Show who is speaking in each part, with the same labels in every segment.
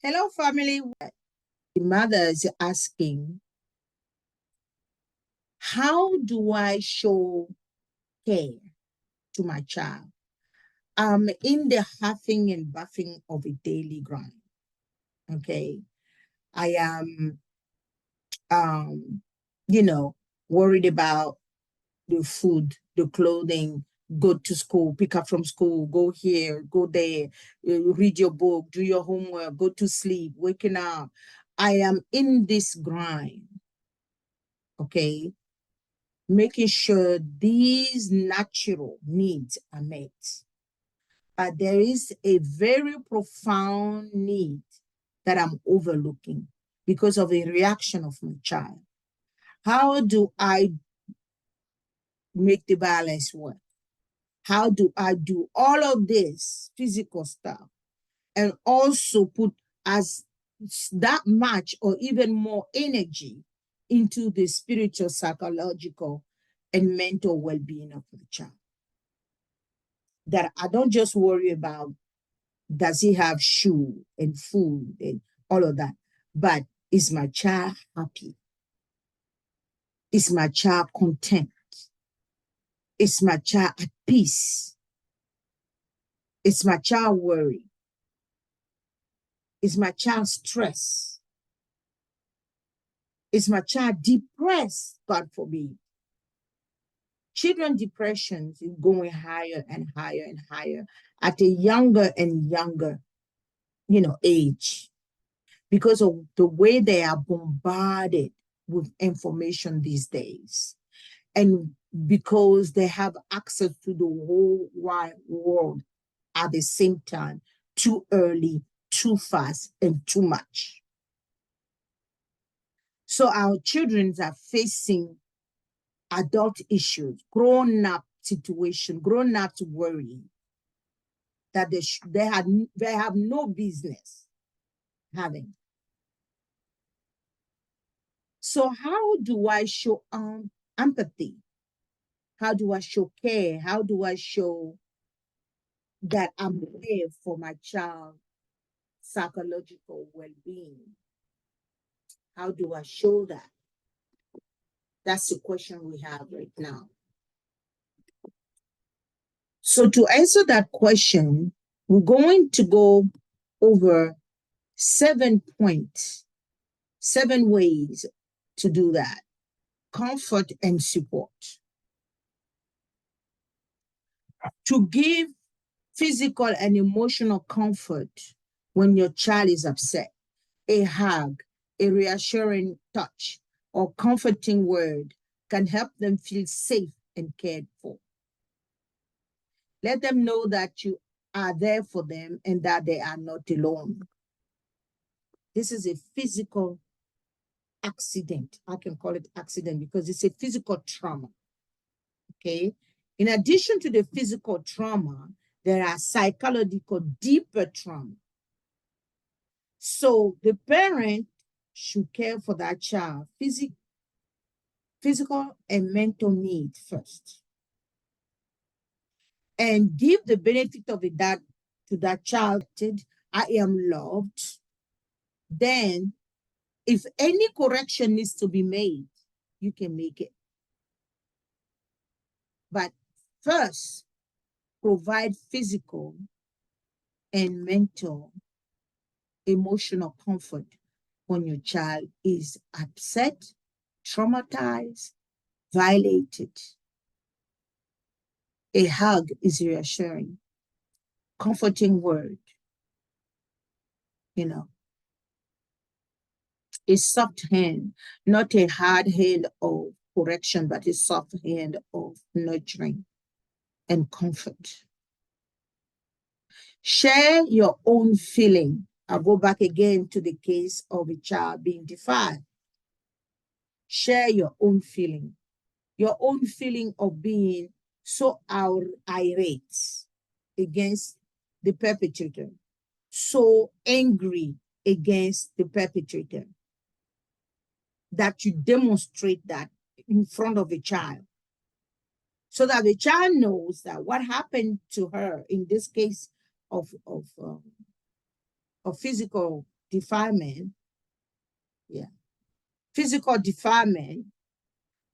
Speaker 1: Hello, family. The mother is asking, how do I show care to my child? I'm in the huffing and buffing of a daily grind. Okay. I am, um, you know, worried about the food, the clothing, go to school, pick up from school, go here, go there, read your book, do your homework, go to sleep, waking up. I am in this grind. Okay, making sure these natural needs are met. But there is a very profound need that I'm overlooking because of a reaction of my child. How do I make the balance work? How do I do all of this physical stuff and also put as that much or even more energy into the spiritual, psychological, and mental well-being of the child? That I don't just worry about does he have shoe and food and all of that, but is my child happy? Is my child content? Is my child at peace? Is my child worried? Is my child stressed? Is my child depressed? God forbid. Children depression is going higher and higher and higher at a younger and younger, age, because of the way they are bombarded with information these days. And because they have access to the whole wide world at the same time, too early, too fast, and too much. So our children are facing adult issues, grown-up situation, grown-up worry that they have no business having. So how do I show empathy? How do I show care? How do I show that I'm there for my child's psychological well-being? How do I show that? That's the question we have right now. So to answer that question, we're going to go over 7 points, 7 ways to do that. Comfort and support. To give physical and emotional comfort when your child is upset, a hug, a reassuring touch, or comforting word can help them feel safe and cared for. Let them know that you are there for them and that they are not alone. This is a physical accident. I can call it accident because it's a physical trauma. Okay. In addition to the physical trauma, there are psychological deeper trauma. So the parent should care for that child, physical and mental need first, and give the benefit of it that to that child. I am loved. Then, if any correction needs to be made, you can make it. But first, provide physical and mental, emotional comfort when your child is upset, traumatized, violated. A hug is reassuring, comforting word, a soft hand, not a hard hand of correction, but a soft hand of nurturing and comfort. Share your own feeling. I'll go back again to the case of a child being defied. Share your own feeling of being so irate against the perpetrator, so angry against the perpetrator, that you demonstrate that in front of a child, so that the child knows that what happened to her in this case of physical defilement, physical defilement,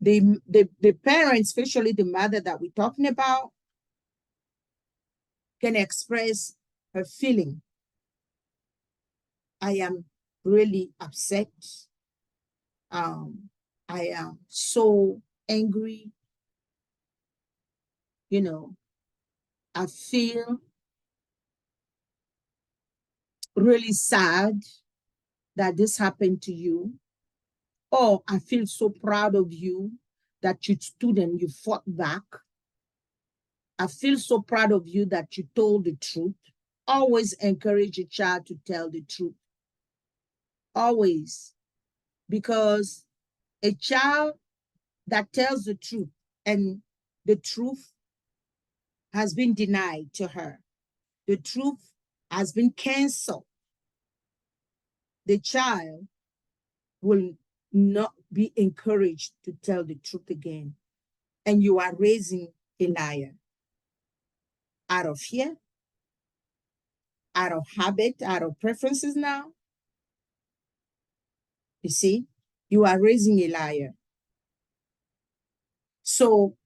Speaker 1: the parents, especially the mother that we're talking about, can express her feeling. I am really upset. I am so angry. You know, I feel really sad that this happened to you. Or I feel so proud of you that you stood and you fought back. I feel so proud of you that you told the truth. Always encourage a child to tell the truth. Always. Because a child that tells the truth and the truth has been denied to her, the truth has been canceled, the child will not be encouraged to tell the truth again. And you are raising a liar out of fear, out of habit, out of preferences now. You see, you are raising a liar. So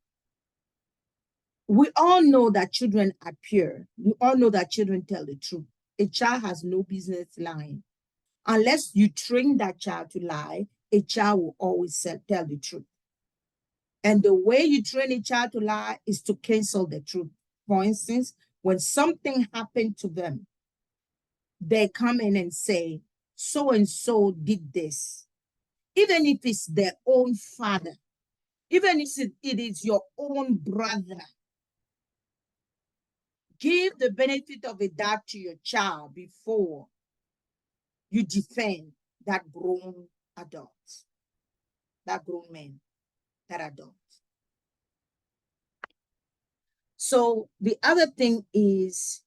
Speaker 1: we all know that children are pure. We all know that children tell the truth. A child has no business lying. Unless you train that child to lie, a child will always tell the truth. And the way you train a child to lie is to cancel the truth. For instance, when something happened to them, they come in and say, so-and-so did this. Even if it's their own father, even if it is your own brother, give the benefit of the doubt to your child before you defend that grown adult, that grown man, that adult. So the other thing is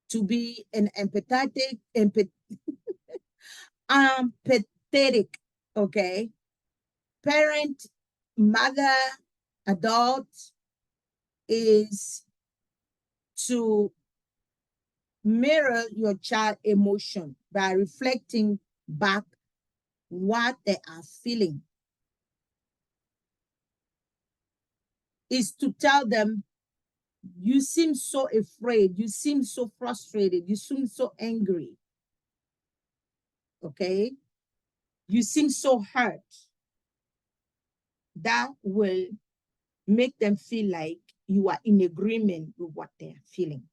Speaker 1: to be an empathetic, okay? Parent, mother, adult is to mirror your child emotion by reflecting back what they are feeling. Is to tell them, you seem so afraid, you seem so frustrated, you seem so angry, okay? You seem so hurt. That will make them feel like you are in agreement with what they're feeling.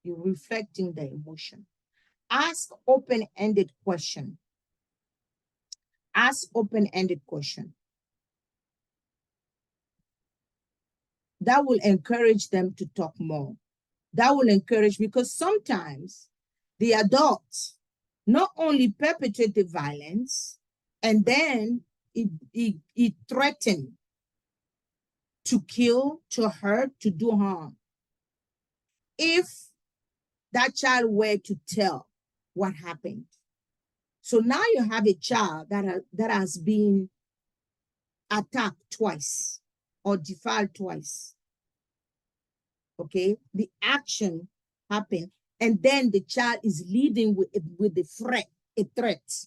Speaker 1: You're reflecting the emotion. Ask open-ended question. Ask open-ended question. That will encourage them to talk more. That will encourage, because sometimes the adults not only perpetrate the violence, and then it threatens to kill, to hurt, to do harm. If that child were to tell what happened. So now you have a child that has been attacked twice or defiled twice. Okay, the action happened, and then the child is living with the threat, a threat,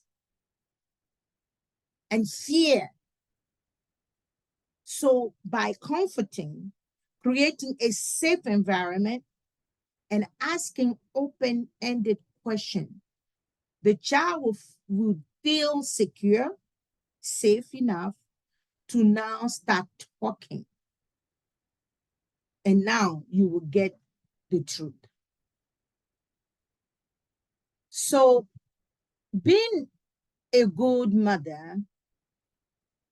Speaker 1: and fear. So by comforting, creating a safe environment, and asking open-ended questions, the child will feel secure, safe enough to now start talking. And now you will get the truth. So being a good mother,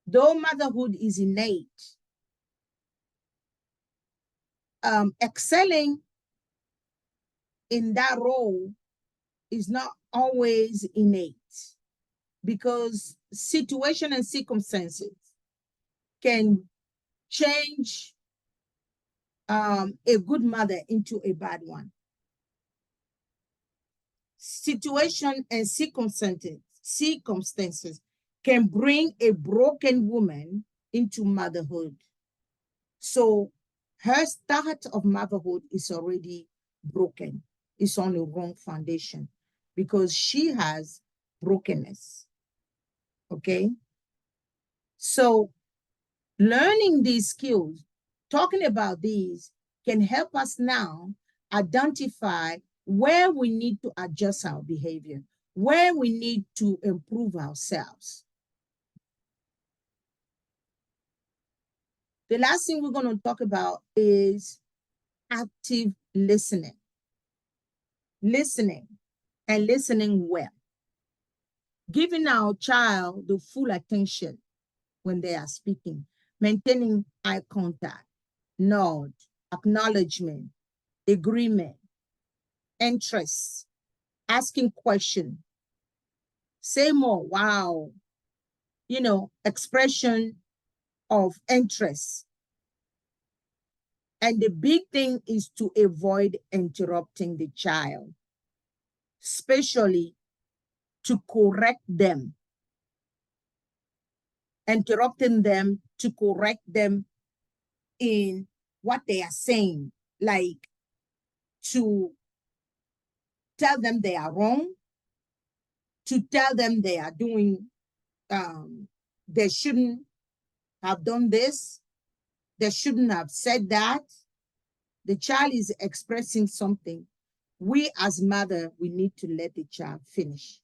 Speaker 1: though motherhood is innate, excelling in that role is not always innate, because situation and circumstances can change a good mother into a bad one. Situation and circumstances can bring a broken woman into motherhood. So her start of motherhood is already broken. It's on the wrong foundation. because she has brokenness. Okay? So learning these skills, talking about these, can help us now identify where we need to adjust our behavior, where we need to improve ourselves. The last thing we're going to talk about is active listening. Listening, and listening well. Giving our child the full attention when they are speaking, maintaining eye contact, nod, acknowledgement, agreement, interest, asking question, say more, wow, expression of interest. And the big thing is to avoid interrupting the child, especially to correct them. Interrupting them to correct them in what they are saying, like to tell them they are wrong, to tell them they are doing, they shouldn't have done this, they shouldn't have said that. The child is expressing something. We as mother, we need to let the child finish.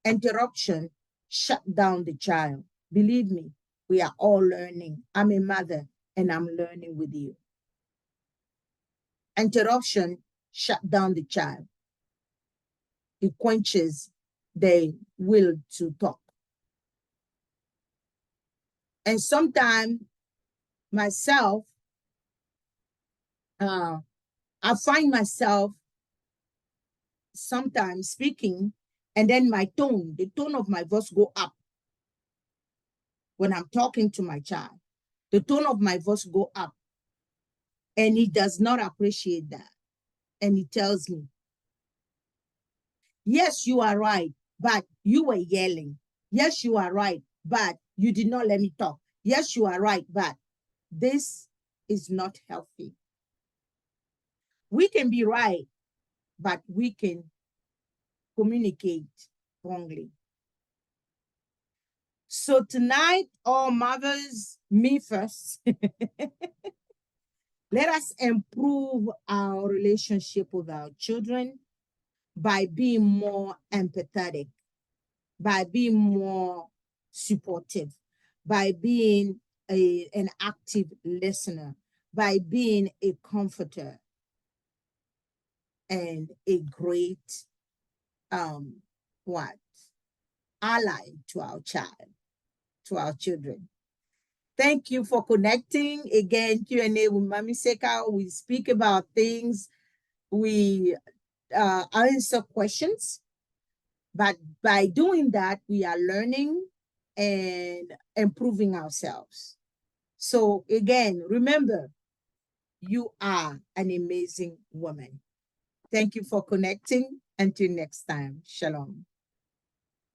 Speaker 1: Interruption shut down the child. Believe me, we are all learning. I'm a mother and I'm learning with you. Interruption shut down the child. It quenches their will to talk. And sometimes myself, I find myself sometimes speaking, and then the tone of my voice go up when I'm talking to my child. The tone of my voice go up, and he does not appreciate that. And he tells me, yes, you are right, but you were yelling. Yes, you are right, but you did not let me talk. Yes, you are right, but this is not healthy. We can be right, but we can communicate wrongly. So tonight, all mothers, me first, let us improve our relationship with our children by being more empathetic, by being more supportive, by being an active listener, by being a comforter and a great what? Ally to our child, to our children. Thank you for connecting. Again, Q&A with Mami Seka. We speak about things, we answer questions, but by doing that, we are learning and improving ourselves. So again, remember, you are an amazing woman. Thank you for connecting. Until next time, shalom.